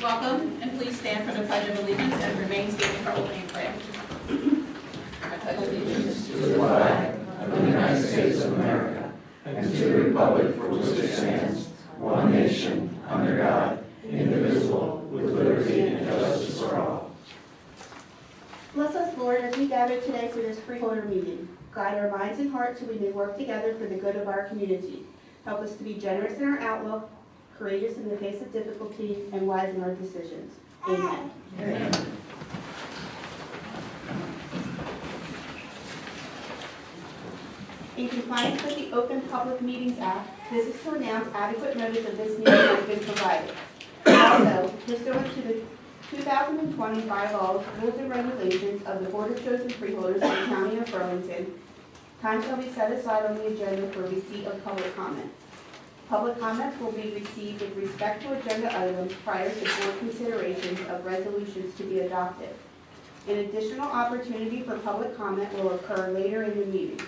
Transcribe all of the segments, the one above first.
Welcome, and please stand for the Pledge of Allegiance and remain standing for opening prayer. I pledge allegiance to the flag of the United States of America and to the republic for which it stands, one nation, under God, indivisible, with liberty and justice for all. Bless us, Lord, as we gather today for this freeholder meeting. Guide our minds and hearts so we may work together for the good of our community. Help us to be generous in our outlook, courageous in the face of difficulty, and wise in our decisions. Amen. Amen. In compliance with the Open Public Meetings Act, this is to announce adequate notice of this meeting has been provided. Also, pursuant to the 2020 bylaws, rules and regulations of the Board of Chosen Freeholders of the County of Burlington, time shall be set aside on the agenda for receipt of public comment. Public comments will be received with respect to agenda items prior to board consideration of resolutions to be adopted. An additional opportunity for public comment will occur later in the meeting.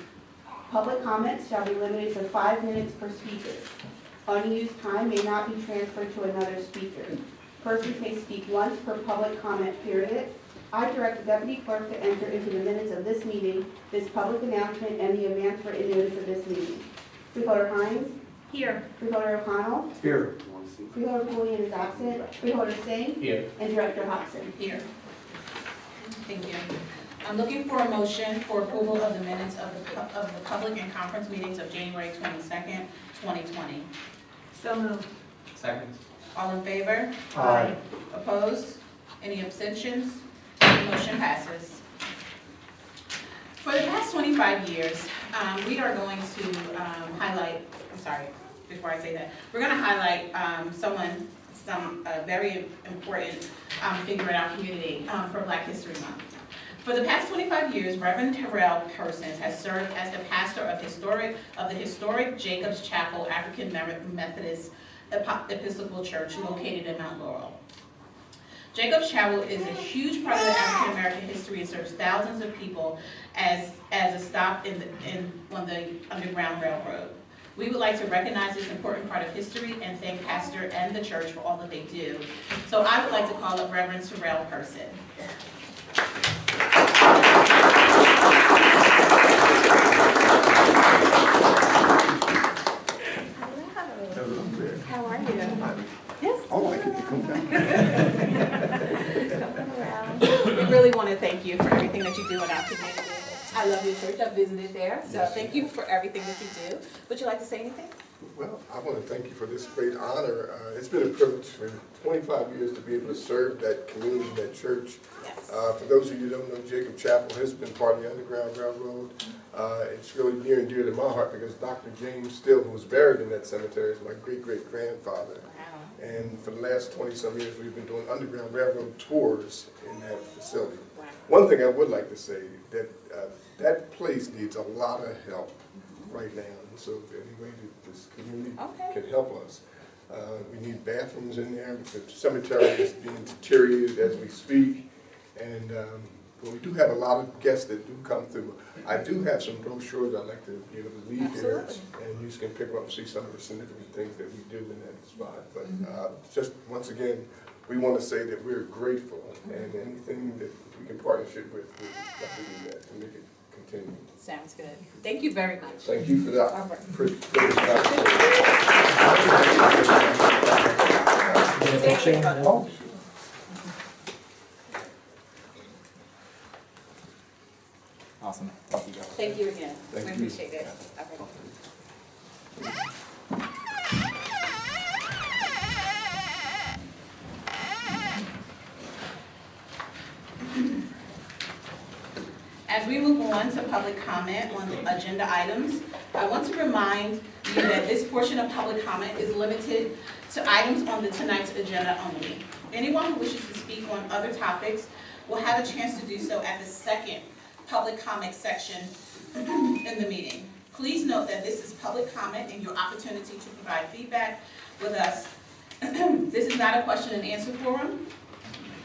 Public comments shall be limited to 5 minutes per speaker. Unused time may not be transferred to another speaker. Persons may speak once per public comment period. I direct the Deputy Clerk to enter into the minutes of this meeting, this public announcement, and the advance written notice of this meeting. Freeholder Hines? Here. Freeholder O'Connell? Here. Freeholder Pullian is absent. Freeholder Singh? Here. And Director Hobson? here. Thank you. I'm looking for a motion for approval of the minutes of the public and conference meetings of January 22nd, 2020. So moved. Second. All in favor? Aye. Opposed? Any abstentions? The motion passes. For the past 25 years, we are going to highlight, before I say that, we're going to highlight some very important figure in our community for Black History Month. For the past 25 years, Reverend Terrell Persons has served as the pastor of the historic Jacob's Chapel African Methodist Episcopal Church located in Mount Laurel. Jacob's Chapel is a huge part of the African American history and serves thousands of people as a stop on the Underground Railroad. We would like to recognize this important part of history and thank Pastor and the church for all that they do. So I would like to call up Reverend Terrell Person. How are you? Yes. Oh, I get to come down. We really want to thank you for everything that you do in our community. I love your church. I've visited there, so thank you for everything that you do. Would you like to say anything? Well, I want to thank you for this great honor. It's been a privilege for 25 years to be able to serve that community, that church. Yes. For those of you who don't know, Jacob Chapel has been part of the Underground Railroad. It's really near and dear to my heart because Dr. James Still, who was buried in that cemetery, is my great-great-grandfather. Wow. And for the last 20-some years, we've been doing Underground Railroad tours in that facility. Wow. One thing I would like to say, that that place needs a lot of help right now. And so if any way that this community can help us, we need bathrooms in there. The cemetery is being deteriorated as we speak. And we do have a lot of guests that do come through. I do have some brochures I'd like to be able to leave here, and you can pick up and see some of the significant things that we do in that spot. But just once again, we want to say that we're grateful, and anything that we can partnership with, we'd love to do that to make it continue. Sounds good. Thank you very much. Thank you for that. Awesome. Thank you guys. Thank you again. Thank We you. appreciate it. Okay. As we move on to public comment on agenda items, I want to remind you that this portion of public comment is limited to items on tonight's agenda only. Anyone who wishes to speak on other topics will have a chance to do so at the second public comment section in the meeting. Please note that this is public comment and your opportunity to provide feedback with us. This is not a question and answer forum.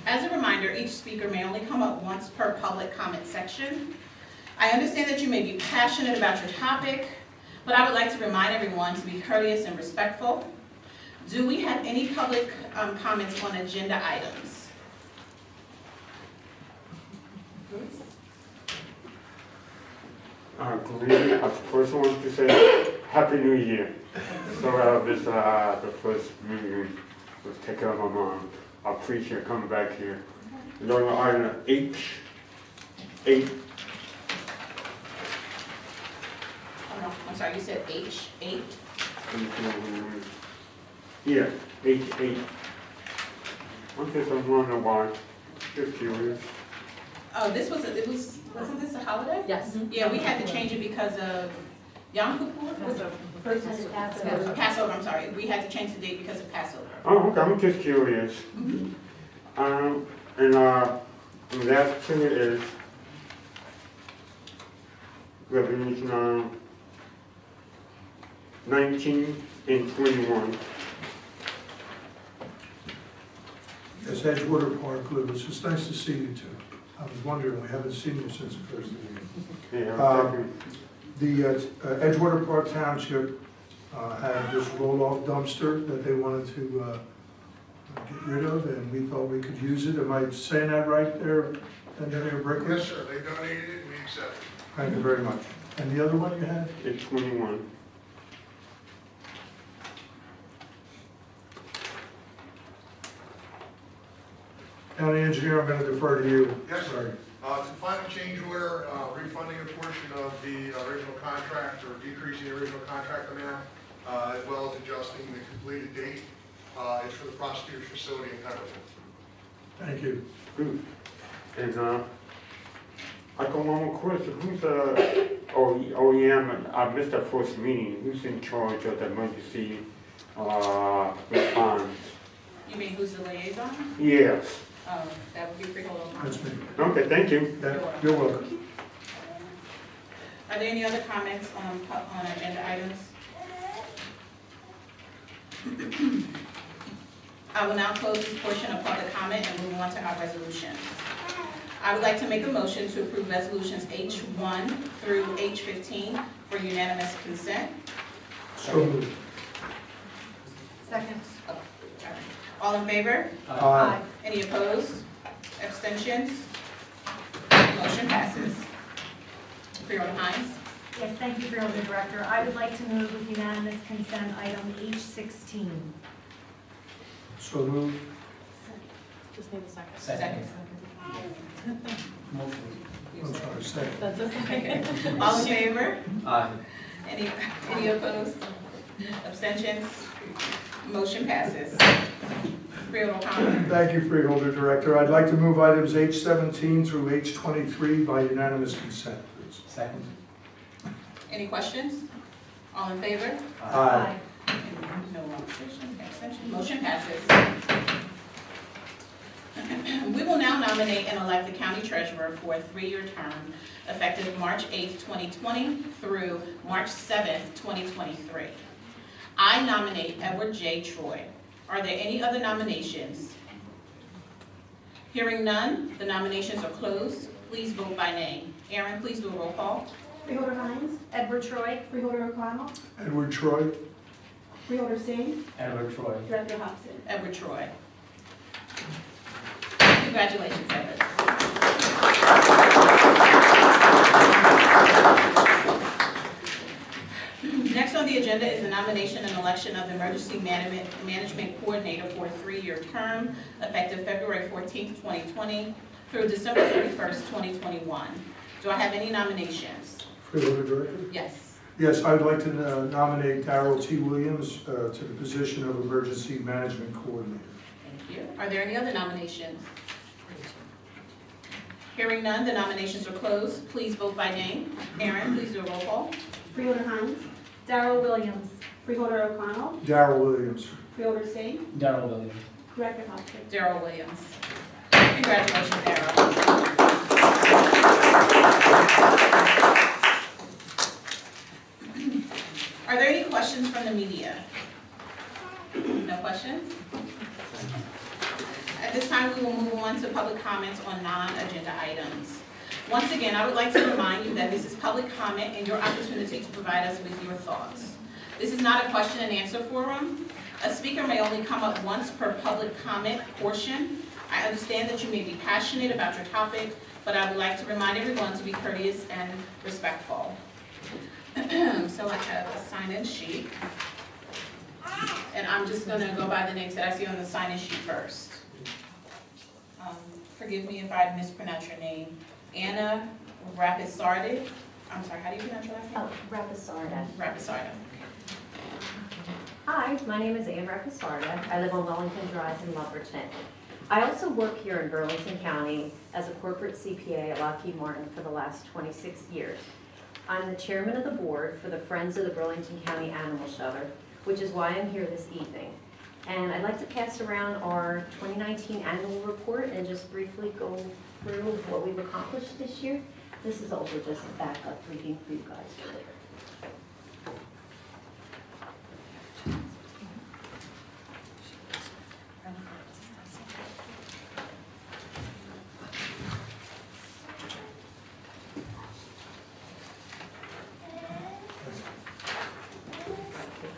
As a reminder, each speaker may only come up once per public comment section. I understand that you may be passionate about your topic, but I would like to remind everyone to be courteous and respectful. Do we have any public comments on agenda items? Good evening. I first want to say Happy New Year. So this the first meeting was taken care of my mom. I appreciate coming back here. Going on item H8. Oh, no, I'm sorry, you said H8? Yeah, H8. I'm just wondering why. Just curious. Oh, wasn't this a holiday? Yes. Yeah, we had to change it because of Yom Kippur? Passover, I'm sorry. We had to change the date because of Passover. Oh, okay. I'm just curious. And last thing is Revelation 19 and 21. Yes, Edgewater Park, Lou, it's just nice to see you two. I was wondering, we haven't seen you since the first of the year. Yeah, The Edgewater Park Township had this roll-off dumpster that they wanted to get rid of, and we thought we could use it. Am I saying that right there, Engineer Brickley? Yes, sir, they donated it, we accept it. Thank you very much. And the other one you had? it's 21. County Engineer, I'm going to defer to you. Yes, sir. Sorry. It's a final change order, refunding a portion of the original contract or decreasing the original contract amount, as well as adjusting the completed date. It's for the prosecutor's facility in Pendleton. Thank you. Good. And I got one more question. Who's OEM? I missed that first meeting. Who's in charge of the emergency response? You mean who's the liaison? Yes. Oh, that would be Freehold. That's me. Okay, thank you. Yeah, you're welcome. Are there any other comments on agenda items? I will now close this portion of public comment and move on to our resolutions. I would like to make a motion to approve resolutions H1 through H15 for unanimous consent. So moved. Second. All in favor? Aye. Any opposed? Abstentions? Motion passes. Freeholder Hines? Yes, thank you, Freeholder Director. I would like to move with unanimous consent item H16. So moved. Just need a second. Second. I'm sorry, second. That's okay. All in favor? Aye. Any opposed? Abstentions? Motion passes. Freeholder O'Connor? Thank you, Freeholder Director. I'd like to move items H17 through H23 by unanimous consent, please. Second. Any questions? All in favor? Aye. No opposition, abstention, motion passes. We will now nominate and elect the county treasurer for a 3-year term effective March 8th, 2020 through March 7th, 2023. I nominate Edward J. Troy. Are there any other nominations? Hearing none, the nominations are closed. Please vote by name. Aaron, please do a roll call. Freeholder Hines, Edward Troy. Freeholder O'Connell, Edward Troy. Freeholder Singh, Edward Troy. Director Hobson. Edward Troy. Congratulations, Edward. Next on the agenda is the nomination and election of the Emergency Management Coordinator for a 3-year term effective February 14th, 2020 through December 31st, 2021. Do I have any nominations? Freeholder Director. Yes. Yes, I would like to nominate Darrell T. Williams to the position of Emergency Management Coordinator. Thank you. Are there any other nominations? Hearing none, the nominations are closed. Please vote by name. Aaron, please do a roll call. Freeholder Hines, Darrell Williams. Freeholder O'Connell, Darrell Williams. Freeholder Singh, Darrell Williams. Director Hobson. Darrell Williams. Congratulations, Darrell. Are there any questions from the media? No questions? At this time, we will move on to public comments on non-agenda items. Once again, I would like to remind you that this is public comment and your opportunity to provide us with your thoughts. This is not a question and answer forum. A speaker may only come up once per public comment portion. I understand that you may be passionate about your topic, but I would like to remind everyone to be courteous and respectful. So I have a sign-in sheet. And I'm just gonna go by the names that I see on the sign-in sheet first. Forgive me if I mispronounce your name. Anna Rapisardi. I'm sorry, how do you pronounce your last name? Oh, Rapisarda. Rapisardi. Hi, my name is Ann Rapisarda. I live on Wellington Drive in Lumberton. I also work here in Burlington County as a corporate CPA at Lockheed Martin for the last 26 years. I'm the chairman of the board for the Friends of the Burlington County Animal Shelter, which is why I'm here this evening. And I'd like to pass around our 2019 annual report and just briefly go through what we've accomplished this year. This is also just a backup reading for you guys later.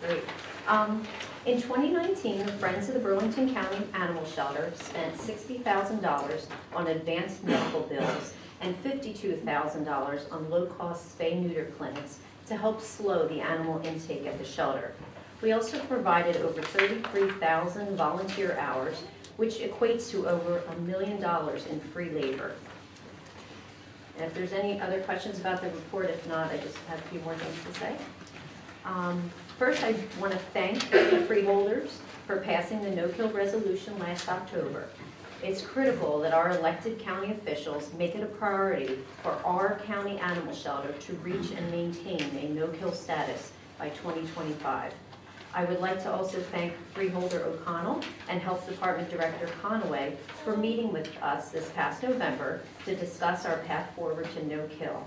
Great. In 2019, the Friends of the Burlington County Animal Shelter spent $60,000 on advanced medical bills and $52,000 on low-cost spay-neuter clinics to help slow the animal intake at the shelter. We also provided over 33,000 volunteer hours, which equates to over $1 million in free labor. And if there's any other questions about the report, if not, I just have a few more things to say. First, I want to thank the freeholders for passing the no-kill resolution last October. It's critical that our elected county officials make it a priority for our county animal shelter to reach and maintain a no-kill status by 2025. I would like to also thank Freeholder O'Connell and Health Department Director Conaway for meeting with us this past November to discuss our path forward to no-kill.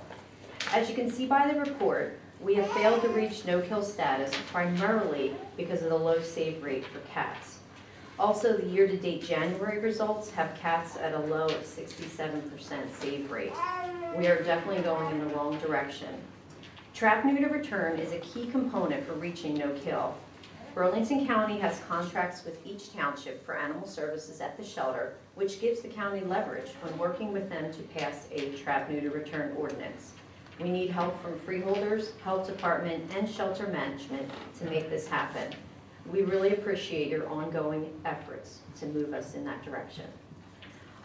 As you can see by the report, we have failed to reach no-kill status primarily because of the low save rate for cats. Also, the year-to-date January results have cats at a low of 67% save rate. We are definitely going in the wrong direction. Trap neuter return is a key component for reaching no-kill. Burlington County has contracts with each township for animal services at the shelter, which gives the county leverage when working with them to pass a trap neuter return ordinance. We need help from freeholders, health department, and shelter management to make this happen. We really appreciate your ongoing efforts to move us in that direction.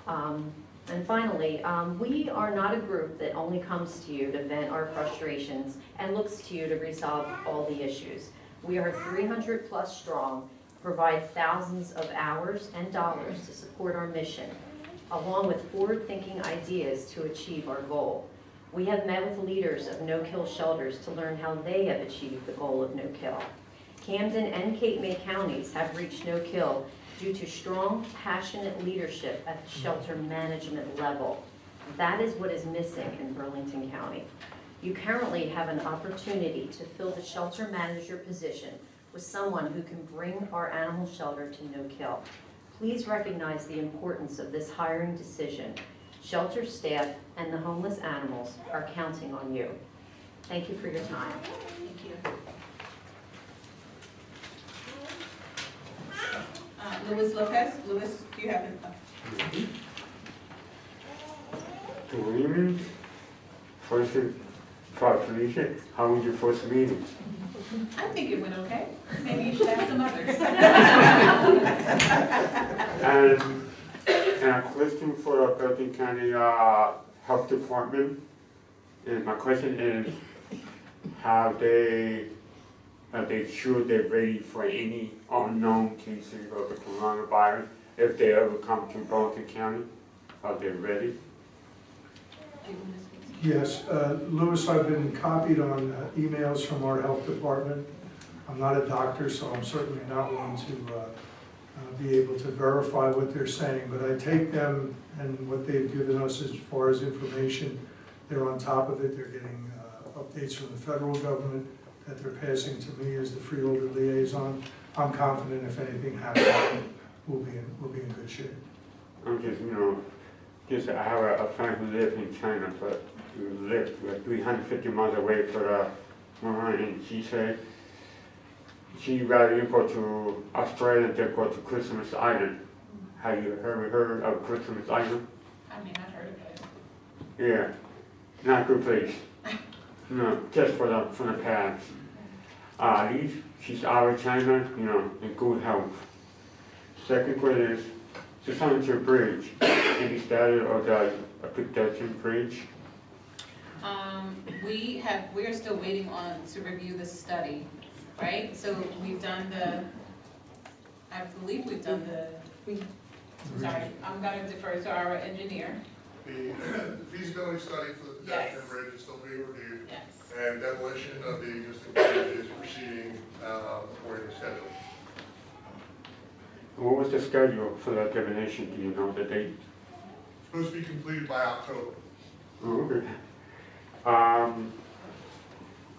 And finally, we are not a group that only comes to you to vent our frustrations and looks to you to resolve all the issues. We are 300 plus strong, provide thousands of hours and dollars to support our mission, along with forward-thinking ideas to achieve our goal. We have met with leaders of no-kill shelters to learn how they have achieved the goal of no-kill. Camden and Cape May counties have reached no-kill due to strong, passionate leadership at the shelter management level. That is what is missing in Burlington County. You currently have an opportunity to fill the shelter manager position with someone who can bring our animal shelter to no-kill. Please recognize the importance of this hiring decision. Shelter staff and the homeless animals are counting on you. Thank you for your time. Thank you. Luis Lopez. Luis, do you have anything? Good evening. First, Felicia, how was your first meeting? I think it went okay. Maybe you should have some others. And a question for the Burlington County Health Department. And my question is, have they sure they're ready for any unknown cases of the coronavirus if they ever come to Burlington County? Are they ready? Yes, Louis, I've been copied on emails from our health department. I'm not a doctor, so I'm certainly not one to be able to verify what they're saying, but I take them and what they've given us as far as information. They're on top of it. They're getting updates from the federal government that they're passing to me as the freeholder liaison. I'm confident if anything happens, we'll be in good shape. I'm just, I have a friend who lives in China, but who lives like 350 miles away from and she said she rather go to Australia than go to Christmas Island. Have you ever heard of Christmas Island? I mean, I've heard of it. Yeah, not a good place. No, just for the past. At least she's out of China, in good health. Second question is, just on your bridge, any status of the pedestrian bridge? We are still waiting to review the study, right? So we've done I believe we've done I'm sorry, I'm gonna defer to our engineer. The feasibility study for the pedestrian bridge is still being reviewed. Yes. And demolition of the existing bridge is proceeding according to schedule. What was the schedule for that demolition? Do you know the date? Supposed to be completed by October. Oh, okay.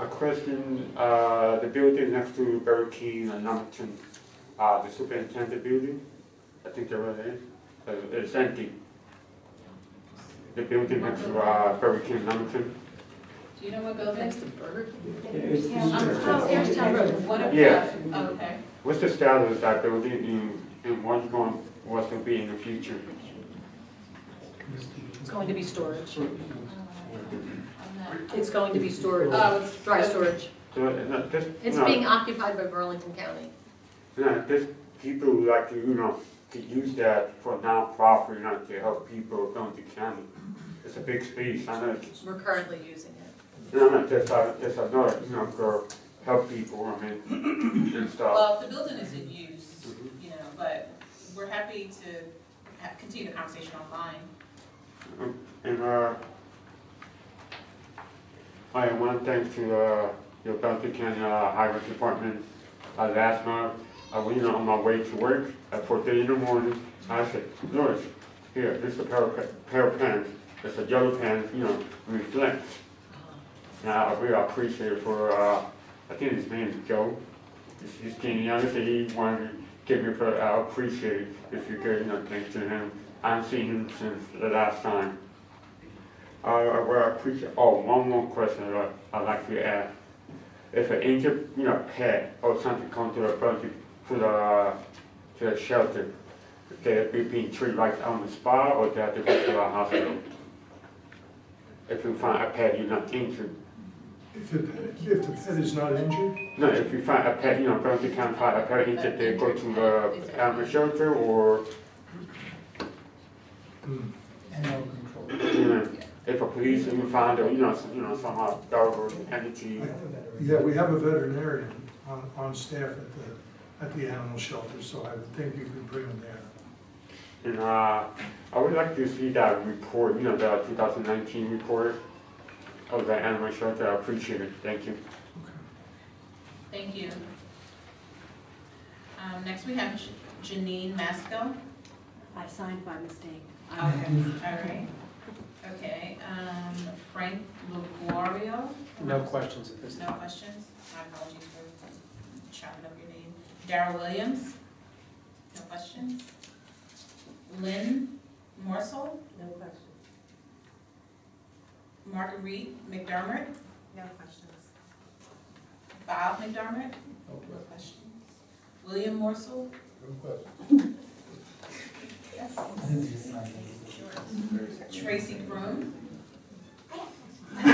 A question, the building next to Burger King and Lumberton, the superintendent building, I think there was it's empty. The building next to Burger King and Lumberton. Do you know what building? Next to Burger It's Airtown Road. What about? Yeah. Oh, okay. What's the status of that building and what's going to be in the future? It's going to be storage. I'm It's going to be storage, not- Oh, it's dry storage. So, It's being occupied by Burlington County. There's people who like to use that for non-profit, to help people going to county. It's a big space, I know. We're currently using it. There's another, to help people, and stuff. Well, the building is in use, but we're happy to continue the conversation online. And I want to thank to your Belton County Highway Department. Last month, I was on my way to work at 4:30 in the morning. I said, Louis, here, this is a pair of pants. It's a yellow pants, reflects. And I really appreciate it for, I think his name is Joe. He's getting younger, so he wanted to give me, I appreciate it if you could, thanks to him. I haven't seen him since the last time. I appreciate, one more question I'd like to ask. If an injured, pet or something comes to the shelter, they'll be being treated like on the spot or they have to go to a hospital? If you find a pet, you're not injured. If the pet is not injured, No, if you find a pet, Burlington County find a pet injured, they go to the animal shelter or, Animal control. if a police even find a, somehow dog or entity. yeah, we have a veterinarian on staff at the animal shelter, so I would think you could bring them there. And I would like to see that report, the 2019 report of the animal shelter. I appreciate it. Thank you. Thank you. Next we have Janine Masco. I signed by mistake. Okay, all right. Okay, Frank LaGuario. No questions at this No time. questions? My apologies for chopping up your name. Darrell Williams? No questions? Lynn Morsel? No questions. Marguerite McDermott? No questions. Bob McDermott? No No question. questions. William Morsel? No question. Yes. I didn't just sign it. Tracy Groom? I'm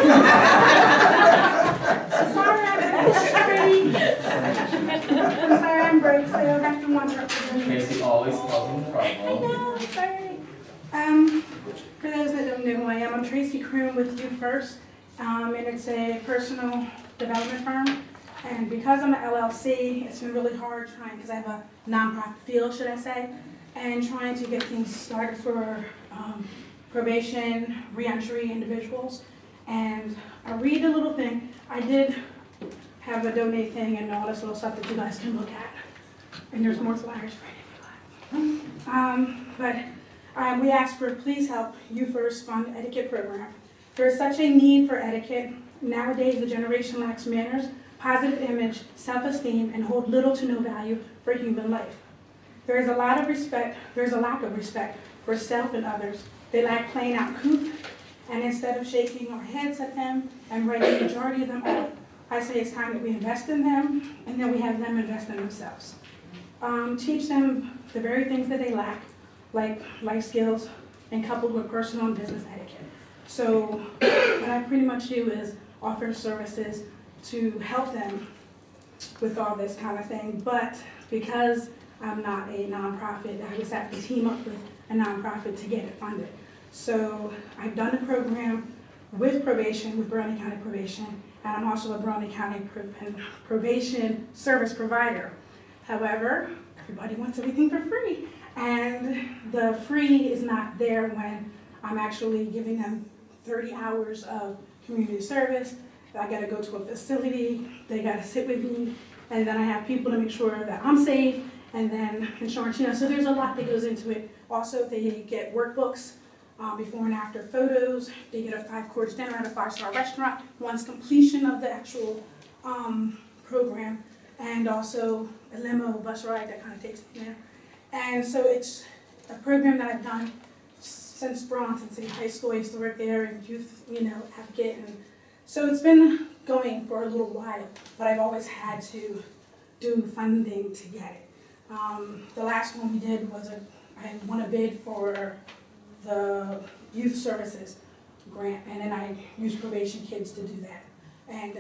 sorry, I'm broke, so you'll have to watch representative. Casey always causing trouble. No, sorry. For those that don't know who I am, I'm Tracy Kroom with You First, and it's a personal development firm. And because I'm an LLC, it's been really hard trying, because I have a nonprofit field, should I say, and trying to get things started for probation, reentry individuals. And I read a little thing. I did have a donate thing and all this little stuff that you guys can look at. And there's more flyers for it if you like. We asked for please help You First fund etiquette program. There is such a need for etiquette. Nowadays, the generation lacks manners, positive image, self-esteem, and hold little to no value for human life. There is a lack of respect for self and others. They lack plain out couth, and instead of shaking our heads at them and writing the majority of them off, I say it's time that we invest in them, and then we have them invest in themselves. Teach them the very things that they lack, like life skills, and coupled with personal and business etiquette. So what I pretty much do is offer services to help them with all this kind of thing, but because I'm not a nonprofit, I just have to team up with a nonprofit to get it funded. So I've done a program with probation, with Broward County Probation, and I'm also a Broward County Probation service provider. However, everybody wants everything for free, and the free is not there when I'm actually giving them 30 hours of community service. I gotta go to a facility, they gotta sit with me, and then I have people to make sure that I'm safe, and then insurance, so there's a lot that goes into it. Also, they get workbooks, before and after photos, they get a 5-course dinner at a 5-star restaurant once completion of the actual program, and also a limo, bus ride that kind of takes me there. And so it's a program that I've done since Burlington City High School. I used to work there and youth, advocate, and so it's been going for a little while, but I've always had to do funding to get it. The last one we did was I won a bid for the youth services grant, and then I used probation kids to do that. And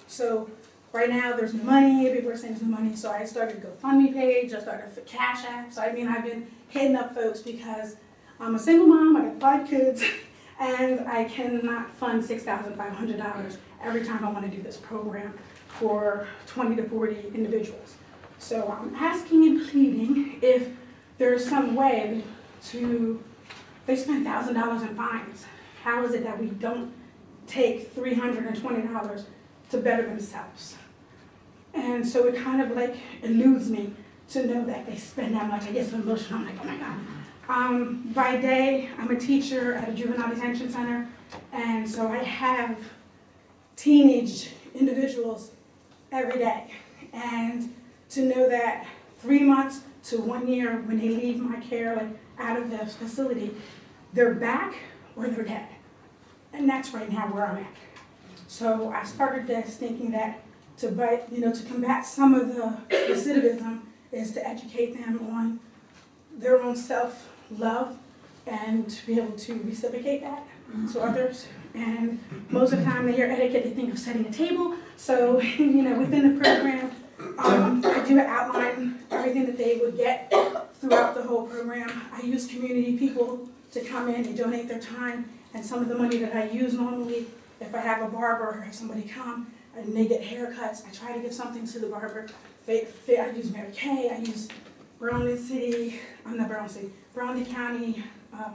so right now there's no money, people are saying there's no money, so I started a GoFundMe page, I started a Cash App. So I've been hitting up folks because I'm a single mom, I got 5 kids, and I cannot fund $6,500 every time I want to do this program for 20 to 40 individuals. So I'm asking and pleading if there's some way to, they spend $1,000 in fines. How is it that we don't take $320 to better themselves? And so it kind of like eludes me to know that they spend that much. I get so emotional, I'm like, oh my God. By day, I'm a teacher at a juvenile detention center, and so I have teenage individuals every day. And to know that 3 months to 1 year when they leave my care, like out of the facility, they're back or they're dead. And that's right now where I'm at. So I started this thinking that to combat some of the recidivism is to educate them on their own self-love and to be able to reciprocate that to others. And most of the time they hear etiquette, they think of setting a table. So, within the program, I do outline everything that they would get throughout the whole program. I use community people to come in and donate their time, and some of the money that I use normally, if I have a barber or have somebody come and they get haircuts, I try to give something to the barber. I use Mary Kay, I use Broward County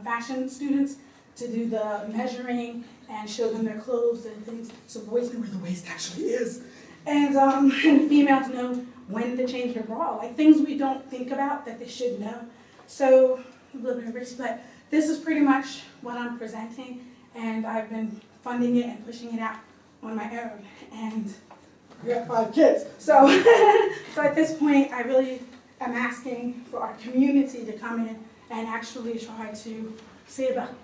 fashion students to do the measuring and show them their clothes and things, so boys know where the waist actually is. And the females know when to change their bra, like things we don't think about that they should know. So a little bit of risk, but this is pretty much what I'm presenting, and I've been funding it and pushing it out on my own. And I got 5 kids, so so at this point, I really am asking for our community to come in and actually try to see about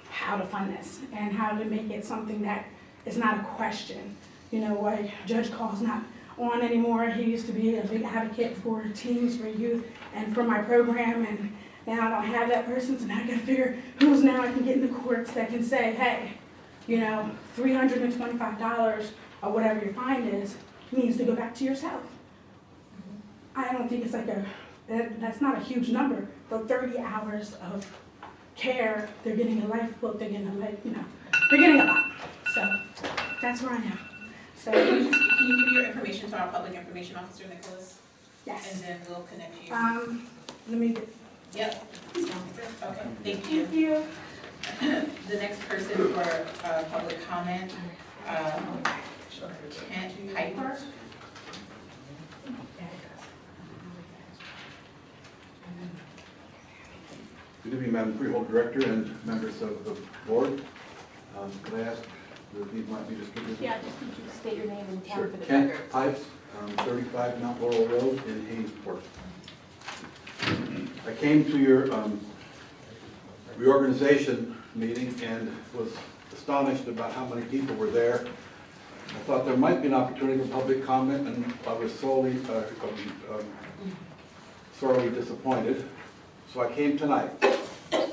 how to fund this and how to make it something that is not a question. Why Judge Call's not on anymore. He used to be a big advocate for teens, for youth, and for my program, and now I don't have that person, so now I gotta figure who's now I can get in the courts that can say, hey, $325 or whatever your fine is needs to go back to yourself. I don't think it's that's not a huge number. For 30 hours of care, they're getting a life book, they're getting they're getting a lot. So that's where I am. So can you give your information to our public information officer, Nicholas? Yes. And then we'll connect you. Let me get. Yep. Okay, thank you. Thank you. The next person for public comment, Kent Piper. Good evening, Madam Freehold Director and members of the board. Could I ask that these might be distributed? Yeah, just need you to state your name and town Sure. for the Kent record. Pipes, 35 Mount Laurel Road in Hainesport. I came to your reorganization meeting and was astonished about how many people were there. I thought there might be an opportunity for public comment, and I was sorely disappointed, so I came tonight. I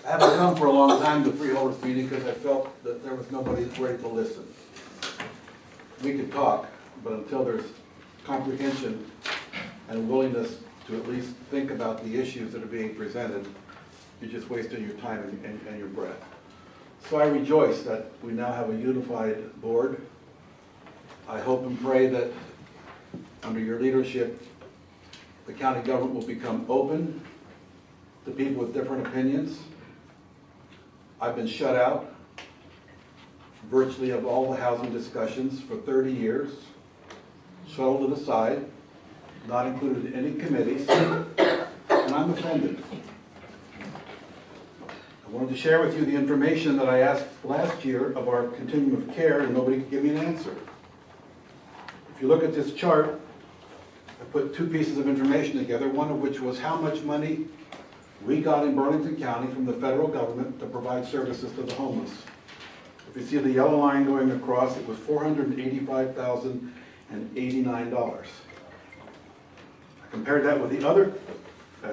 haven't come for a long time to Freeholders meeting because I felt that there was nobody ready to listen. We could talk, but until there's comprehension and willingness to at least think about the issues that are being presented, you're just wasting your time and your breath. So I rejoice that we now have a unified board. I hope and pray that under your leadership, the county government will become open to people with different opinions. I've been shut out virtually of all the housing discussions for 30 years, shoveled it aside, not included in any committees, and I'm offended. I wanted to share with you the information that I asked last year of our continuum of care, and nobody could give me an answer. If you look at this chart, I put two pieces of information together, one of which was how much money we got in Burlington County from the federal government to provide services to the homeless. If you see the yellow line going across, it was $485,089. I compared that with the other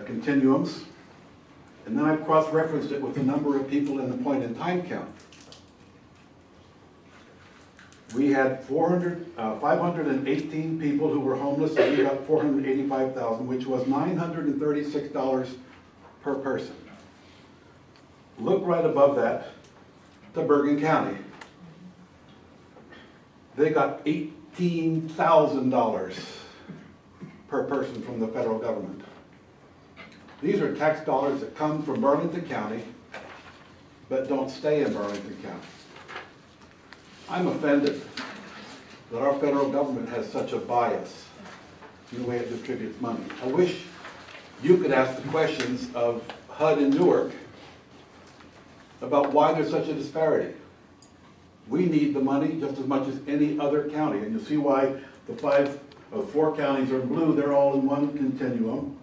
continuums, and then I cross-referenced it with the number of people in the point-in-time count. We had 518 people who were homeless, and we got 485,000, which was $936 per person. Look right above that to Bergen County. They got $18,000 per person from the federal government. These are tax dollars that come from Burlington County but don't stay in Burlington County. I'm offended that our federal government has such a bias in the way it distributes money. I wish you could ask the questions of HUD in Newark about why there's such a disparity. We need the money just as much as any other county, and you'll see why the four counties are blue. They're all in one continuum,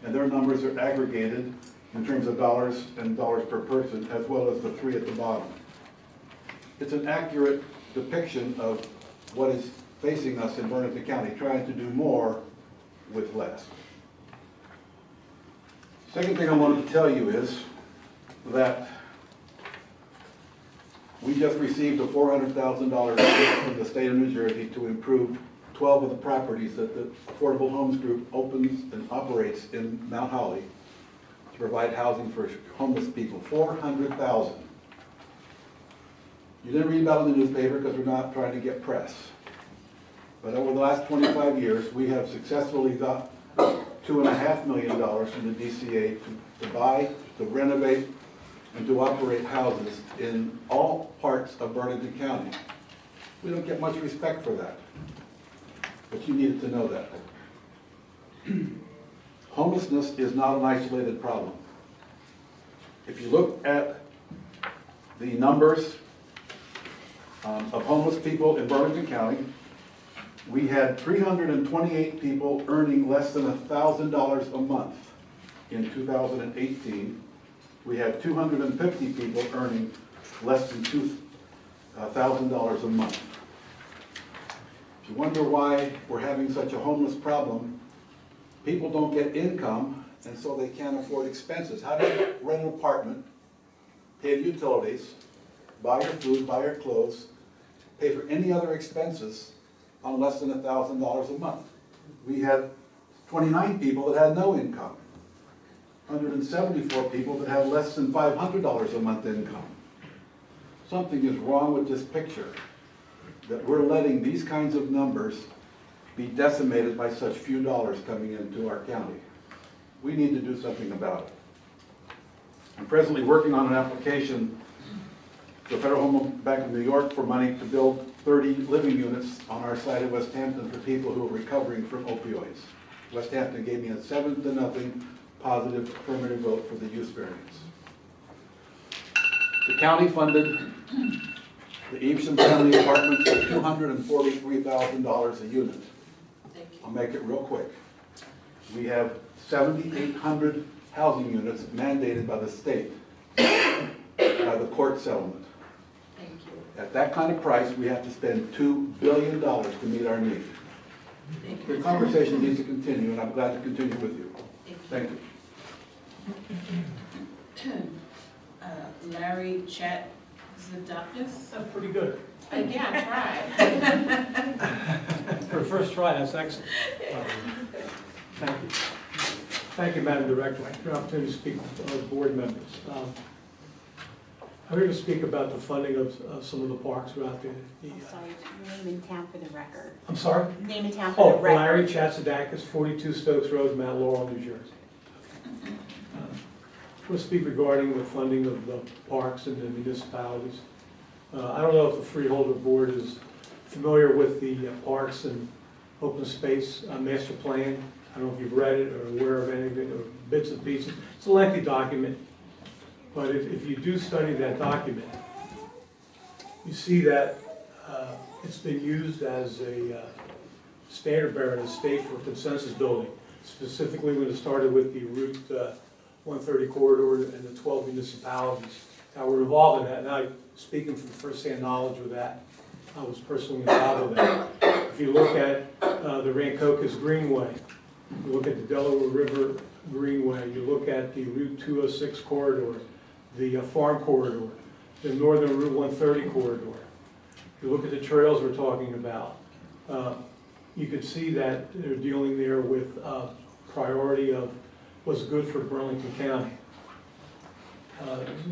and their numbers are aggregated in terms of dollars and dollars per person, as well as the three at the bottom. It's an accurate depiction of what is facing us in Burlington County, trying to do more with less. Second thing I wanted to tell you is that we just received a $400,000 grant from the state of New Jersey to improve 12 of the properties that the Affordable Homes Group opens and operates in Mount Holly to provide housing for homeless people. $400,000. You didn't read about it in the newspaper because we're not trying to get press. But over the last 25 years, we have successfully got $2.5 million from the DCA to buy, to renovate, and to operate houses in all parts of Burlington County. We don't get much respect for that, but you needed to know that. Homelessness is not an isolated problem. If you look at the numbers of homeless people in Burlington County, we had 328 people earning less than $1,000 a month in 2018. We had 250 people earning less than $2,000 a month. If you wonder why we're having such a homeless problem, people don't get income, and so they can't afford expenses. How do you rent an apartment, pay utilities, buy your food, buy your clothes, pay for any other expenses on less than $1,000 a month? We had 29 people that had no income. 174 people that have less than $500 a month income. Something is wrong with this picture, that we're letting these kinds of numbers be decimated by such few dollars coming into our county. We need to do something about it. I'm presently working on an application to the Federal Home Bank of New York for money to build 30 living units on our site of West Hampton for people who are recovering from opioids. West Hampton gave me a 7-0 positive affirmative vote for the use variance. The county funded the Evesham family apartments for $243,000 a unit. I'll make it real quick. We have 7,800 housing units mandated by the state, by the court settlement. Thank you. At that kind of price, we have to spend $2 billion to meet our needs. Thank The you. conversation needs to continue, and I'm glad to continue with you. Thank you. Larry Chet Zadakis. That's pretty good. Again, I tried. For the first try, that's excellent. Thank you. Thank you, Madam Director, for the opportunity to speak with our board members. I'm here to speak about the funding of some of the parks throughout the I'm sorry, name and town for the record. I'm sorry? Name and town for the record. Larry Chatsidakis, 42 Stokes Road, Mount Laurel, New Jersey. We'll speak regarding the funding of the parks and the municipalities. I don't know if the Freeholder Board is familiar with the Parks and Open Space Master Plan. I don't know if you've read it or aware of anything or bits and pieces. It's a lengthy document, but if you do study that document, you see that it's been used as a standard bearer in the state for consensus building, specifically when it started with the Route 130 corridor and the 12 municipalities that were involved in that. And I, speaking from first-hand knowledge of that, I was personally involved with that. If you look at the Rancocas Greenway, you look at the Delaware River Greenway, you look at the Route 206 corridor, the Farm corridor, the Northern Route 130 corridor, you look at the trails we're talking about, you can see that they're dealing there with priority of what's good for Burlington County.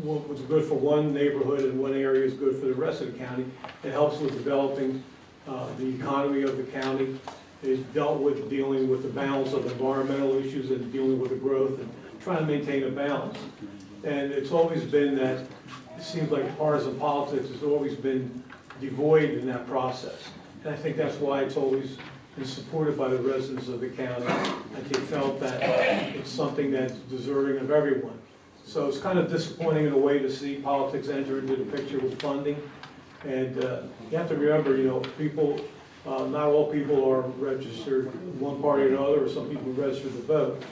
What's good for one neighborhood and one area is good for the rest of the county. It helps with developing the economy of the county. It's dealt with dealing with the balance of environmental issues and dealing with the growth and trying to maintain a balance. And it's always been that, it seems like partisan politics has always been devoid in that process. And I think that's why it's always been supported by the residents of the county. And they felt that it's something that's deserving of everyone. So it's kind of disappointing in a way to see politics enter into the picture with funding. And you have to remember, you know, people, not all people are registered one party or another, or some people register to vote,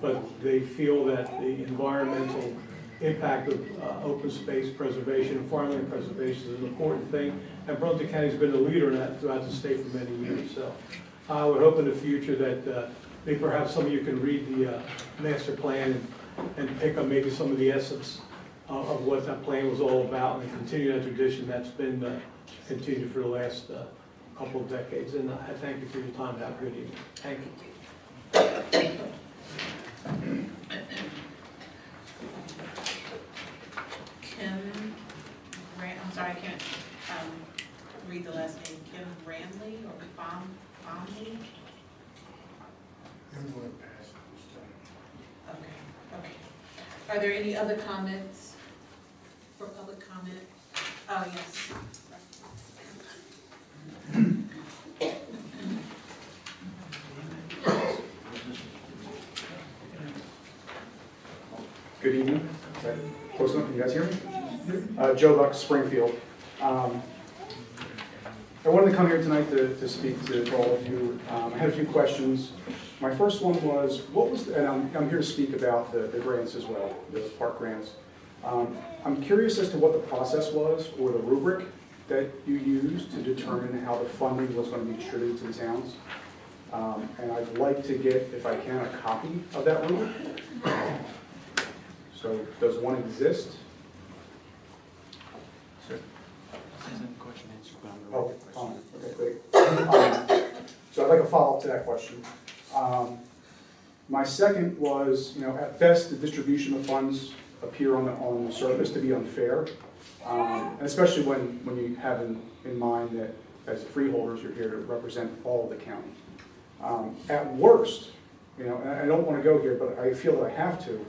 but they feel that the environmental impact of open space preservation and farmland preservation is an important thing. And Burlington County's been the leader in that throughout the state for many years. So I would hope in the future that maybe perhaps some of you can read the master plan and pick up maybe some of the essence of what that plan was all about and continue that tradition that's been continued for the last couple of decades. And I thank you for your time. Have a good evening. Thank you. I'm sorry, I can't read the last name. Kim Randley or Bomley? Okay, okay. Are there any other comments for public comment? Oh, yes. Good evening. Is that close enough? Can you guys hear me? Joe Buck, Springfield. I wanted to come here tonight to speak to all of you. I had a few questions. My first one was, and I'm here to speak about the grants as well, the park grants. I'm curious as to what the process was or the rubric that you used to determine how the funding was going to be distributed to the towns. And I'd like to get, if I can, a copy of that rubric. So does one exist? Oh, okay, great. So I'd like a follow-up to that question. My second was, at best, the distribution of funds appear on the surface to be unfair, and especially when you have in mind that as freeholders, you're here to represent all of the county. At worst, and I don't want to go here, but I feel that I have to.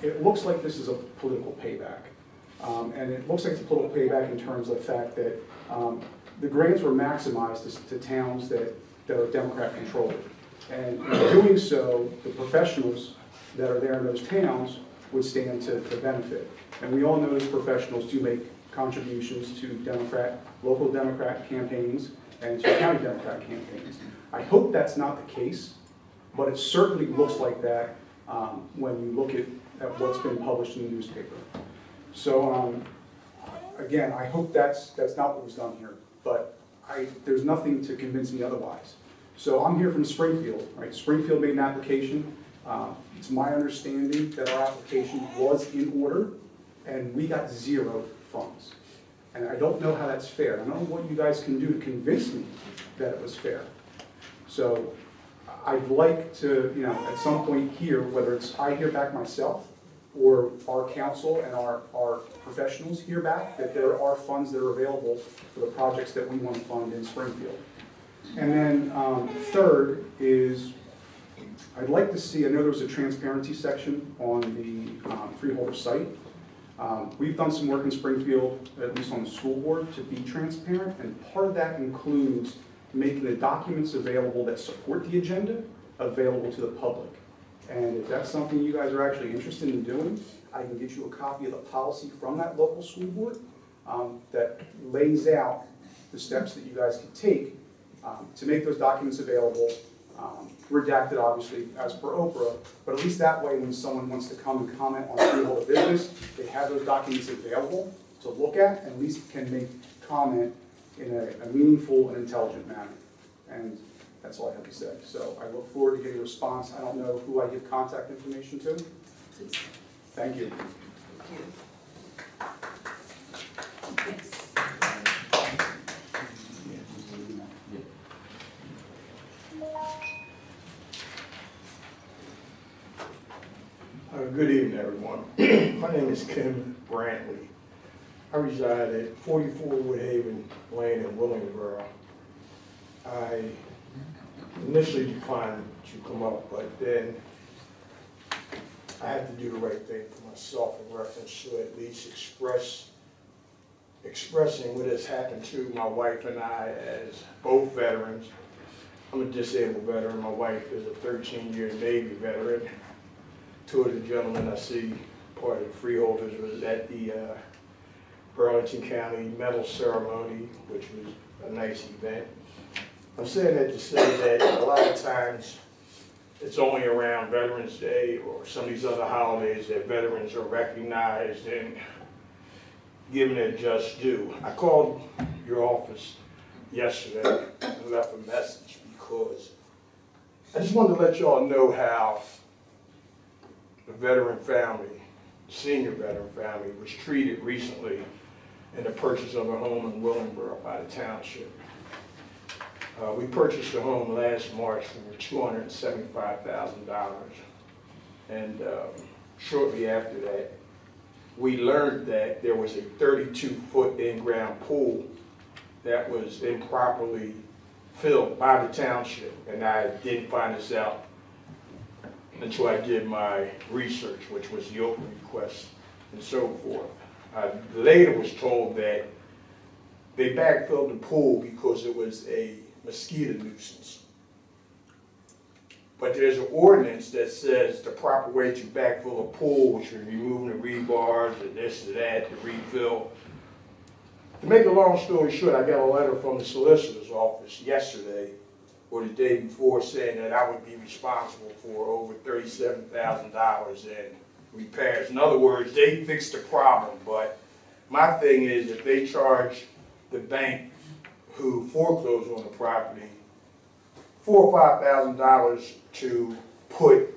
It looks like this is a political payback. And it looks like it's a political payback in terms of the fact that the grants were maximized to towns that are Democrat controlled. And in doing so, the professionals that are there in those towns would stand to benefit. And we all know those professionals do make contributions to local Democrat campaigns and to county Democrat campaigns. I hope that's not the case, but it certainly looks like that when you look at what's been published in the newspaper. So again, I hope that's not what was done here, but there's nothing to convince me otherwise. So I'm here from Springfield, right? Springfield made an application. It's my understanding that our application was in order, and we got 0 funds. And I don't know how that's fair. I don't know what you guys can do to convince me that it was fair. So I'd like to, at some point here, whether it's I hear back myself, or our council and our professionals hear back that there are funds that are available for the projects that we want to fund in Springfield. And then third is, I'd like to see, I know there was a transparency section on the freeholder site. We've done some work in Springfield, at least on the school board, to be transparent, and part of that includes making the documents available that support the agenda available to the public. And if that's something you guys are actually interested in doing, I can get you a copy of the policy from that local school board that lays out the steps that you guys can take to make those documents available, redacted obviously as per Oprah, but at least that way when someone wants to come and comment on freeholder business, they have those documents available to look at and at least can make comment in a meaningful and intelligent manner. And that's all I have to say. So I look forward to getting a response. I don't know who I give contact information to. Thank you. Good evening, everyone. My name is Kim Brantley. I reside at 44 Woodhaven Lane in Willingboro. I initially declined to come up, but then I had to do the right thing for myself in reference to at least expressing what has happened to my wife and I as both veterans. I'm a disabled veteran. My wife is a 13-year Navy veteran. Two of the gentlemen I see, part of the freeholders, was at the Burlington County medal ceremony, which was a nice event. I'm saying that to say that a lot of times it's only around Veterans Day or some of these other holidays that veterans are recognized and given their just due. I called your office yesterday and left a message because I just wanted to let y'all know how the veteran family, senior veteran family, was treated recently in the purchase of a home in Willingboro by the township. We purchased a home last March for $275,000, and shortly after that, we learned that there was a 32-foot in-ground pool that was improperly filled by the township, and I didn't find this out until I did my research, which was the open request and so forth. I later was told that they backfilled the pool because it was a mosquito nuisance. But there's an ordinance that says the proper way to backfill a pool, which is removing the rebars and this and that to refill. To make a long story short, I got a letter from the solicitor's office yesterday or the day before saying that I would be responsible for over $37,000 in repairs. In other words, they fixed the problem, but my thing is if they charge the bank who foreclosed on the property $4,000 or $5,000 to put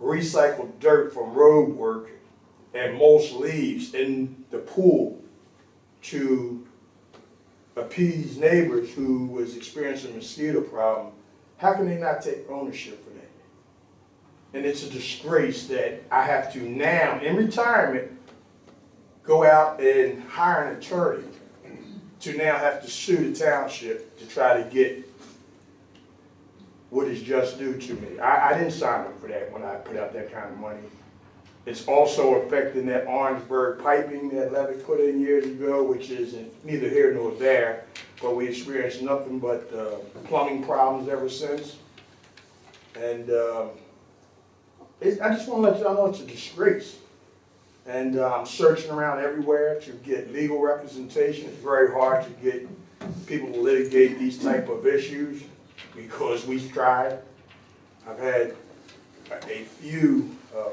recycled dirt from road work and mulch leaves in the pool to appease neighbors who was experiencing a mosquito problem, how can they not take ownership for that? And it's a disgrace that I have to now, in retirement, go out and hire an attorney to now have to sue the township to try to get what is just due to me. I didn't sign up for that when I put out that kind of money. It's also affecting that Orangeburg piping that Levitt put in years ago, which is neither here nor there, but we experienced nothing but plumbing problems ever since. And I just want to let y'all know it's a disgrace. And I'm searching around everywhere to get legal representation. It's very hard to get people to litigate these type of issues because we've tried. I've had a few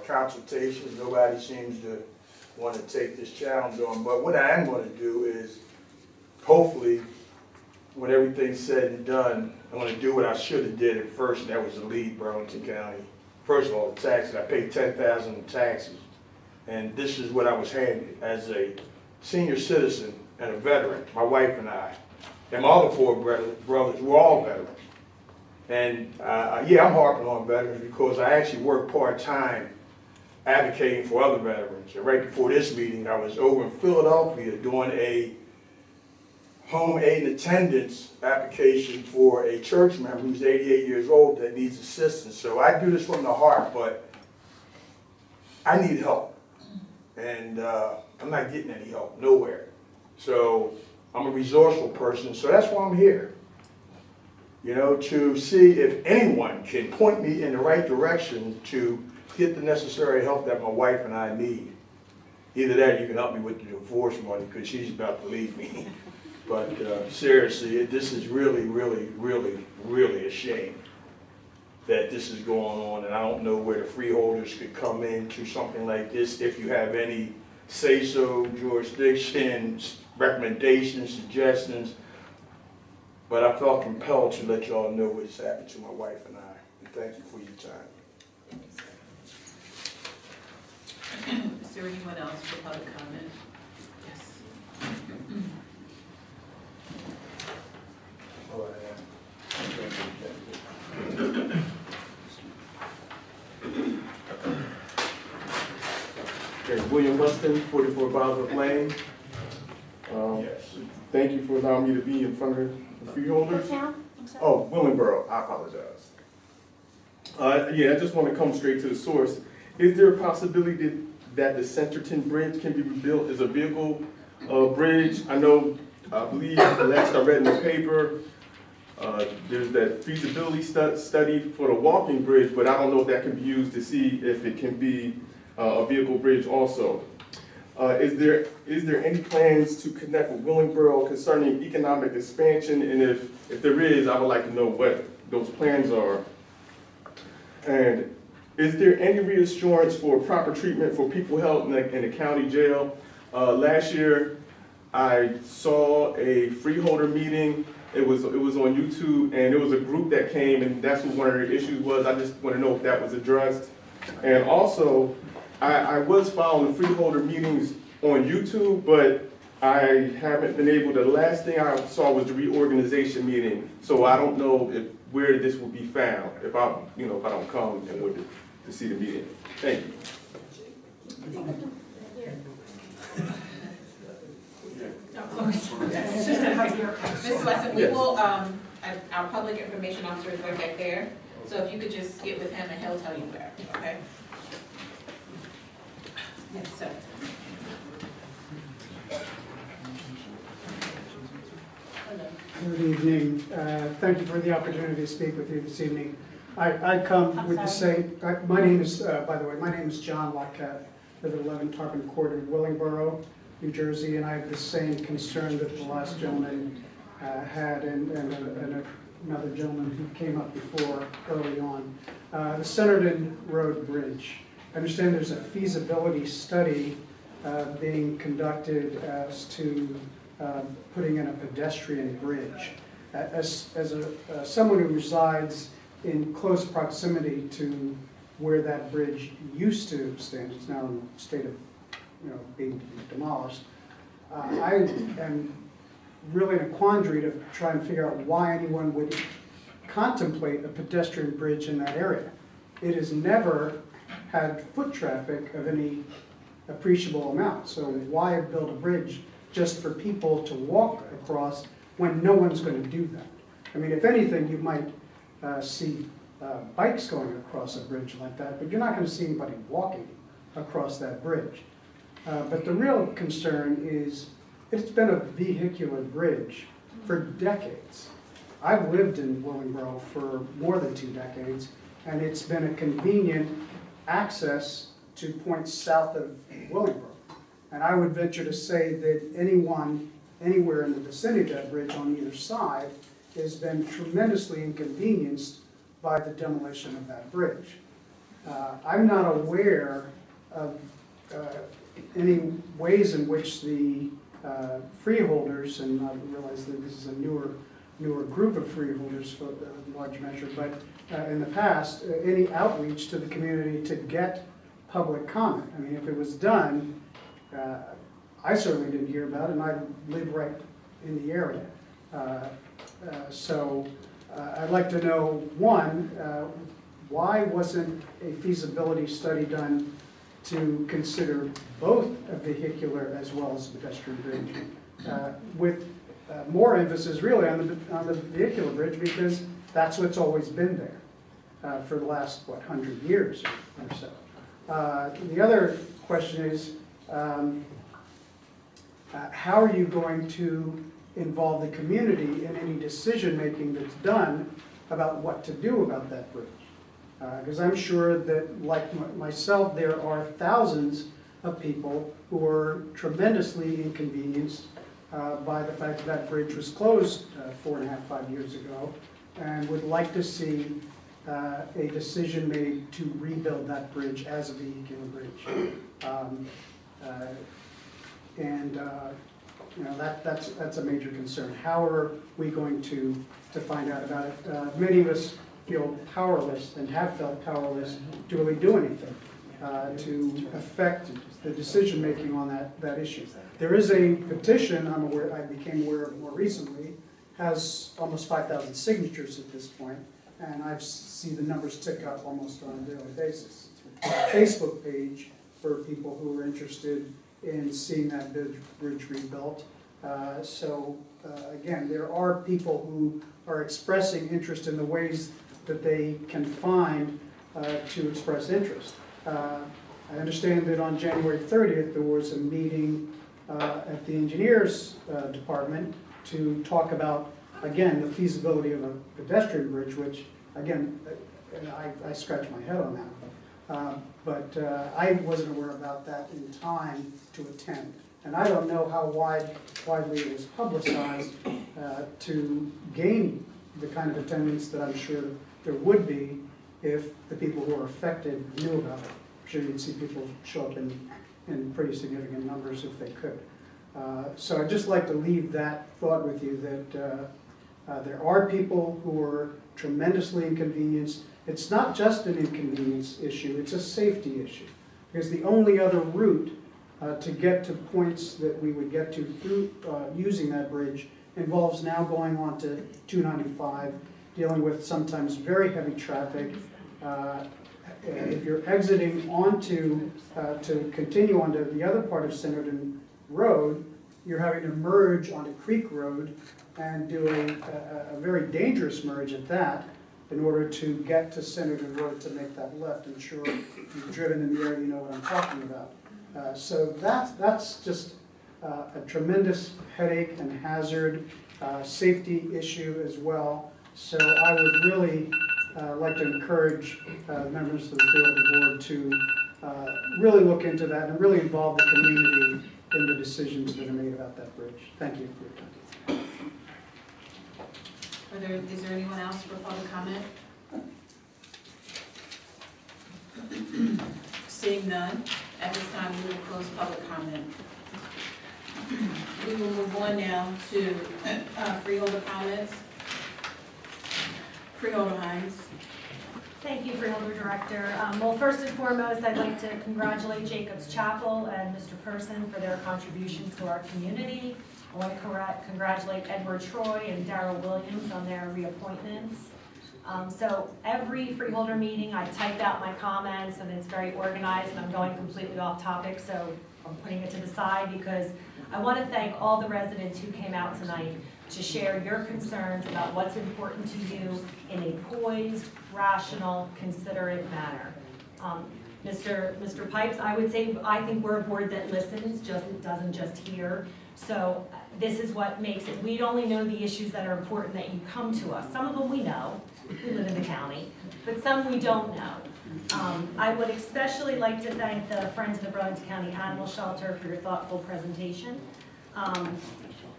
consultations. Nobody seems to want to take this challenge on, but what I am going to do is, hopefully, when everything's said and done, I'm going to do what I should have did at first, and that was to leave Burlington County. First of all, the taxes, I paid $10,000 in taxes, and this is what I was handed as a senior citizen and a veteran, my wife and I. And my other four brothers were all veterans. And yeah, I'm harping on veterans because I actually work part-time advocating for other veterans. And right before this meeting, I was over in Philadelphia doing a home aid and attendance application for a church member who's 88 years old that needs assistance. So I do this from the heart, but I need help. And I'm not getting any help, nowhere. So I'm a resourceful person, so that's why I'm here. You know, to see if anyone can point me in the right direction to get the necessary help that my wife and I need. Either that or you can help me with the divorce money because she's about to leave me. But seriously, this is really, really, really, really a shame that this is going on, and I don't know where the freeholders could come into something like this if you have any say-so, jurisdictions, recommendations, suggestions. But I felt compelled to let y'all know what's happened to my wife and I, and thank you for your time. Is there anyone else for public comment? Yes. Okay, William Weston, 44 Bosworth Lane. Thank you for allowing me to be in front of the freeholders. Oh, Willingboro, I apologize. Yeah, I just want to come straight to the source. Is there a possibility that the Centerton Bridge can be rebuilt as a vehicle bridge? I believe last I read in the paper, there's that feasibility study for the walking bridge, but I don't know if that can be used to see if it can be a vehicle bridge also. Is there any plans to connect with Willingboro concerning economic expansion? And if there is, I would like to know what those plans are. And is there any reassurance for proper treatment for people held in the county jail? Last year, I saw a freeholder meeting. It was on YouTube, and it was a group that came, and that's what one of the issues was. I just want to know if that was addressed. And also, I was following the freeholder meetings on YouTube, but I haven't been able to. The last thing I saw was the reorganization meeting, so I don't know where this will be found if I don't come and to see the meeting. Thank you. Ms. Wesson, we will, our public information officer is right back there, so if you could just get with him and he'll tell you where, okay? Yes, sir. Good evening. Thank you for the opportunity to speak with you this evening. I come with the same, my name is, by the way, my name is John Lockett, live at 11 Tarpon Court in Willingboro, New Jersey, and I have the same concern that the last gentleman had and another gentleman who came up before early on. The Centerton Road Bridge. I understand there's a feasibility study being conducted as to putting in a pedestrian bridge. As someone who resides in close proximity to where that bridge used to stand, it's now in a state of being demolished, I am really in a quandary to try and figure out why anyone would contemplate a pedestrian bridge in that area. It has never had foot traffic of any appreciable amount, so why build a bridge just for people to walk across when no one's going to do that? I mean, if anything, you might see bikes going across a bridge like that, but you're not going to see anybody walking across that bridge. But the real concern is it's been a vehicular bridge for decades. I've lived in Willingboro for more than 2 decades, and it's been a convenient access to points south of Willingboro. And I would venture to say that anyone, anywhere in the vicinity of that bridge on either side has been tremendously inconvenienced by the demolition of that bridge. I'm not aware of any ways in which the freeholders, and I realize that this is a newer group of freeholders for a large measure, but in the past, any outreach to the community to get public comment. I mean, if it was done, I certainly didn't hear about it, and I live right in the area. So I'd like to know, one, why wasn't a feasibility study done to consider both a vehicular as well as a pedestrian bridge, with more emphasis really on the vehicular bridge, because that's what's always been there for the last, 100 years or so. The other question is, how are you going to involve the community in any decision-making that's done about what to do about that bridge? Because I'm sure that, like myself, there are thousands of people who are tremendously inconvenienced by the fact that that bridge was closed 4.5, 5 years ago, and would like to see a decision made to rebuild that bridge as a vehicular bridge. You know, that's a major concern. How are we going to find out about it? Many of us feel powerless and have felt powerless to really do anything to affect the decision making on that issue. There is a petition I became aware of more recently, has almost 5,000 signatures at this point, and I've seen the numbers tick up almost on a daily basis. It's a Facebook page for people who are interested in seeing that bridge rebuilt. Again, there are people who are expressing interest in the ways that they can find to express interest. I understand that on January 30th there was a meeting at the engineers department to talk about, again, the feasibility of a pedestrian bridge, which, again, I scratch my head on that. But I wasn't aware about that in time to attend. And I don't know how widely it was publicized to gain the kind of attendance that I'm sure there would be if the people who are affected knew about it. I'm sure you'd see people show up in pretty significant numbers if they could. So I'd just like to leave that thought with you, that there are people who are tremendously inconvenienced. It's not just an inconvenience issue, it's a safety issue. Because the only other route to get to points that we would get to through using that bridge involves now going on to 295, dealing with sometimes very heavy traffic. If you're exiting onto, to continue onto the other part of Centerton Road, you're having to merge onto Creek Road and do a very dangerous merge at that in order to get to Centerton Road to make that left. I'm sure if you've driven in the area, you know what I'm talking about. So that's just a tremendous headache and hazard, safety issue as well. So I would really like to encourage members of the Freeholder Board to really look into that and really involve the community in the decisions that are made about that bridge. Thank you for your time. Is there anyone else for public comment? Seeing none, at this time we will close public comment. We will move on now to freeholder comments. Freeholder Hines. Thank you, Freeholder Director. Well, first and foremost, I'd like to congratulate Jacobs Chapel and Mr. Person for their contributions to our community. I want to congratulate Edward Troy and Darrell Williams on their reappointments. So every freeholder meeting, I typed out my comments, and it's very organized, and I'm going completely off topic, so I'm putting it to the side because I want to thank all the residents who came out tonight to share your concerns about what's important to you in a poised, rational, considerate manner. Mr. Pipes, I would say I think we're a board that listens, doesn't just hear. So this is what makes it. We only know the issues that are important that you come to us. Some of them we know, we live in the county, but some we don't know. I would especially like to thank the Friends of the Burlington County Animal Shelter for your thoughtful presentation.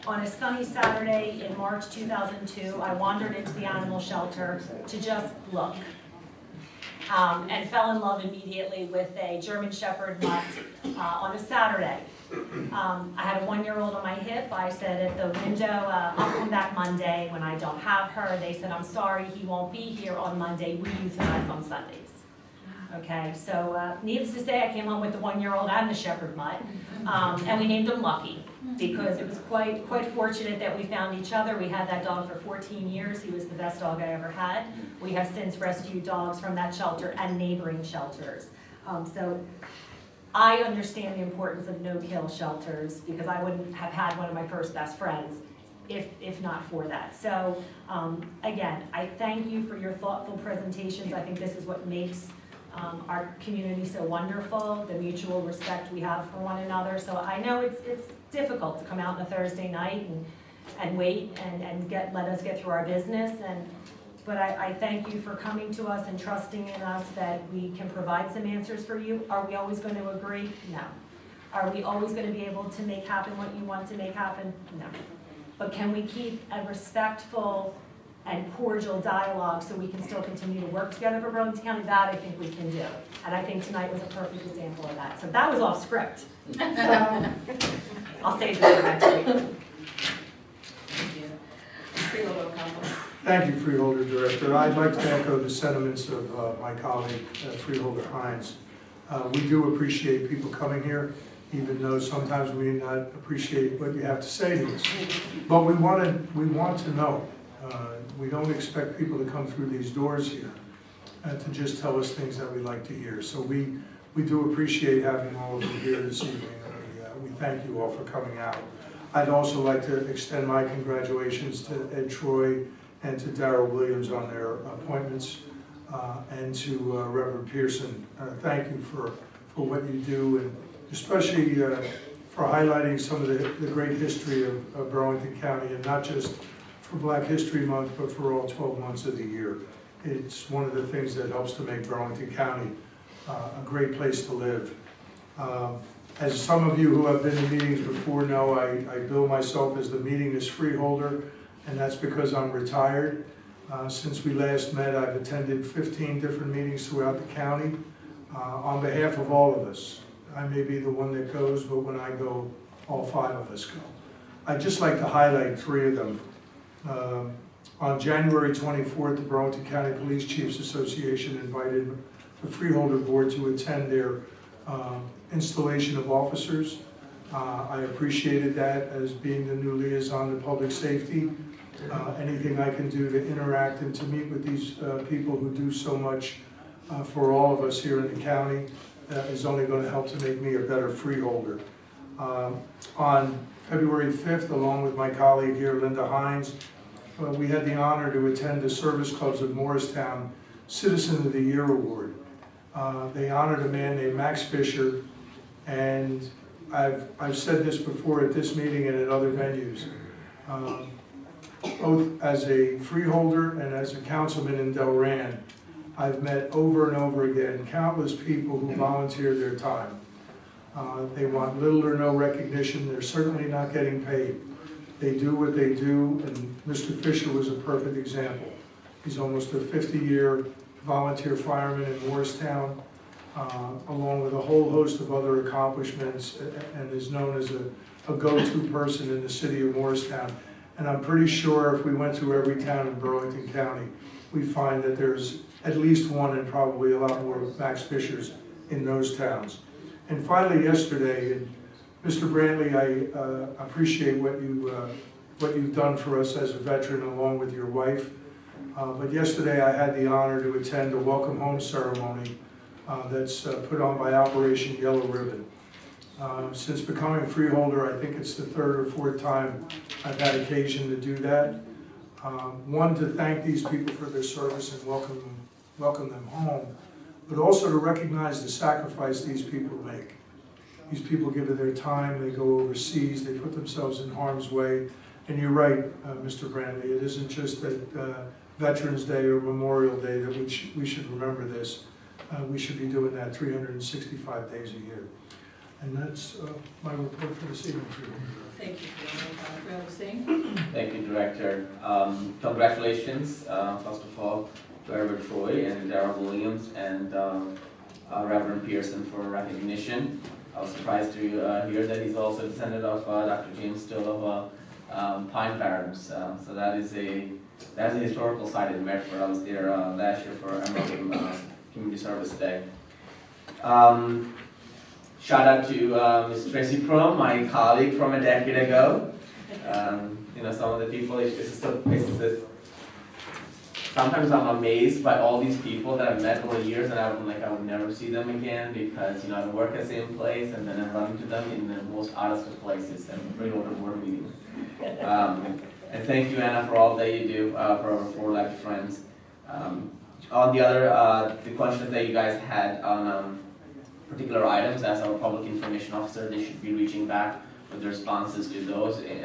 On a sunny Saturday in March 2002, I wandered into the animal shelter to just look. and fell in love immediately with a German Shepherd mutt on a Saturday. I had a 1-year-old on my hip. I said at the window, I'll come back Monday when I don't have her. They said, I'm sorry, he won't be here on Monday. We euthanize on Sundays. Okay, so needless to say, I came home with the 1-year-old and the Shepherd mutt, and we named him Lucky because it was quite fortunate that we found each other. We had that dog for 14 years. He was the best dog I ever had. We have since rescued dogs from that shelter and neighboring shelters. So I understand the importance of no-kill shelters because I wouldn't have had one of my first best friends if not for that. So again, I thank you for your thoughtful presentations. I think this is what makes our community so wonderful, the mutual respect we have for one another. So I know it's difficult to come out on a Thursday night and wait and let us get through our business. But I thank you for coming to us and trusting in us that we can provide some answers for you. Are we always going to agree? No. Are we always going to be able to make happen what you want to make happen? No. But can we keep a respectful and cordial dialogue so we can still continue to work together for Burlington County? That I think we can do. And I think tonight was a perfect example of that. So that was off script. So I'll save this for next week. Thank you. Freeholder O'Connell. Thank you, Freeholder Director. I'd like to echo the sentiments of my colleague, Freeholder Hines. We do appreciate people coming here, even though sometimes we may not appreciate what you have to say to us. But we want to know. We don't expect people to come through these doors here to just tell us things that we like to hear. So we do appreciate having all of you here this evening. We thank you all for coming out. I'd also like to extend my congratulations to Ed Troy and to Darrell Williams on their appointments, and to Reverend Pearson. Thank you for what you do, and especially for highlighting some of the great history of Burlington County, and not just for Black History Month, but for all 12 months of the year. It's one of the things that helps to make Burlington County a great place to live. As some of you who have been in meetings before know, I bill myself as the meetingless freeholder, and that's because I'm retired. Since we last met, I've attended 15 different meetings throughout the county on behalf of all of us. I may be the one that goes, but when I go, all 5 of us go. I'd just like to highlight 3 of them. On January 24th, the Burlington County Police Chiefs Association invited the Freeholder Board to attend their installation of officers. I appreciated that as being the new liaison to public safety. Anything I can do to interact and to meet with these people who do so much for all of us here in the county is only going to help to make me a better freeholder. On February 5th, along with my colleague here, Linda Hines, we had the honor to attend the Service Clubs of Morristown Citizen of the Year Award. They honored a man named Max Fisher, and I've said this before at this meeting and at other venues. Both as a freeholder and as a councilman in Delran, I've met over and over again countless people who volunteer their time. They want little or no recognition. They're certainly not getting paid. They do what they do, and Mr. Fisher was a perfect example. He's almost a 50-year volunteer fireman in Morristown, along with a whole host of other accomplishments, and is known as a go-to person in the city of Morristown. And I'm pretty sure if we went through every town in Burlington County, we find that there's at least one and probably a lot more Max Fishers in those towns. And finally, yesterday, and Mr. Brantley, I appreciate what you've done for us as a veteran along with your wife. But yesterday I had the honor to attend a welcome home ceremony that's put on by Operation Yellow Ribbon. Since becoming freeholder, I think it's the 3rd or 4th time I've had occasion to do that. One, to thank these people for their service and welcome them home, but also to recognize the sacrifice these people make. These people give of their time, they go overseas, they put themselves in harm's way. And you're right, Mr. Brantley, it isn't just that Veterans Day or Memorial Day that we should remember this. We should be doing that 365 days a year. And that's my report for this evening. Thank you, Freeholder Singh. Thank you, Director. Congratulations, first of all, Werber Troy and Darrell Williams and Reverend Pearson for recognition. I was surprised to hear that he's also a descendant of Dr. James Still of Pine Barrens. So that's a historical site in Medford. I was there last year for Emerald Community Service Day. Shout out to Ms. Tracy Crum, my colleague from a decade ago. You know, some of the people, sometimes I'm amazed by all these people that I've met over the years, and I would never see them again because, you know, I work at the same place and then I run into them in the most honest of places and bring over board meetings. And thank you, Anna, for all that you do for our 4 Life Friends. On the other, the questions that you guys had on particular items, as our public information officer, they should be reaching back with the responses to those in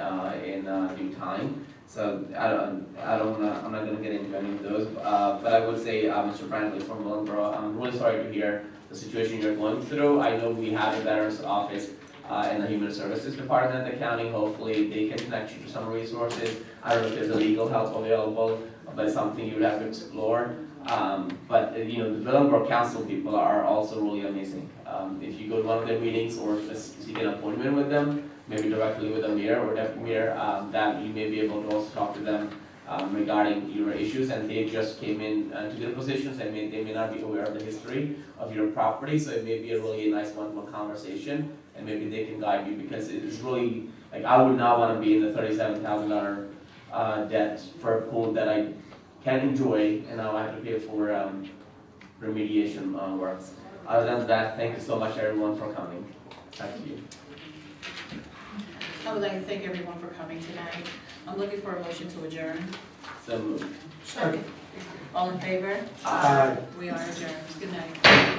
due time. So I'm not going to get into any of those, but I would say, Mr. Brantley from Willingboro, I'm really sorry to hear the situation you're going through. I know we have a Veterans Office and the Human Services Department at the county. Hopefully they can connect you to some resources. I don't know if there's a legal help available, but it's something you would have to explore. But you know, the Willingboro Council people are also really amazing. If you go to one of their meetings or seek an appointment with them, maybe directly with the mayor or deputy mayor, that you may be able to also talk to them regarding your issues. And they just came in to their positions, and they may not be aware of the history of your property, so it may be a really nice one-to-one conversation, and maybe they can guide you, because it is really, like, I would not want to be in the $37,000 debt for a pool that I can enjoy, and now I have to pay for remediation works. Other than that, thank you so much, everyone, for coming. Thank you. I would like to thank everyone for coming tonight. I'm looking for a motion to adjourn. So moved. All in favor? Aye. We are adjourned. Good night.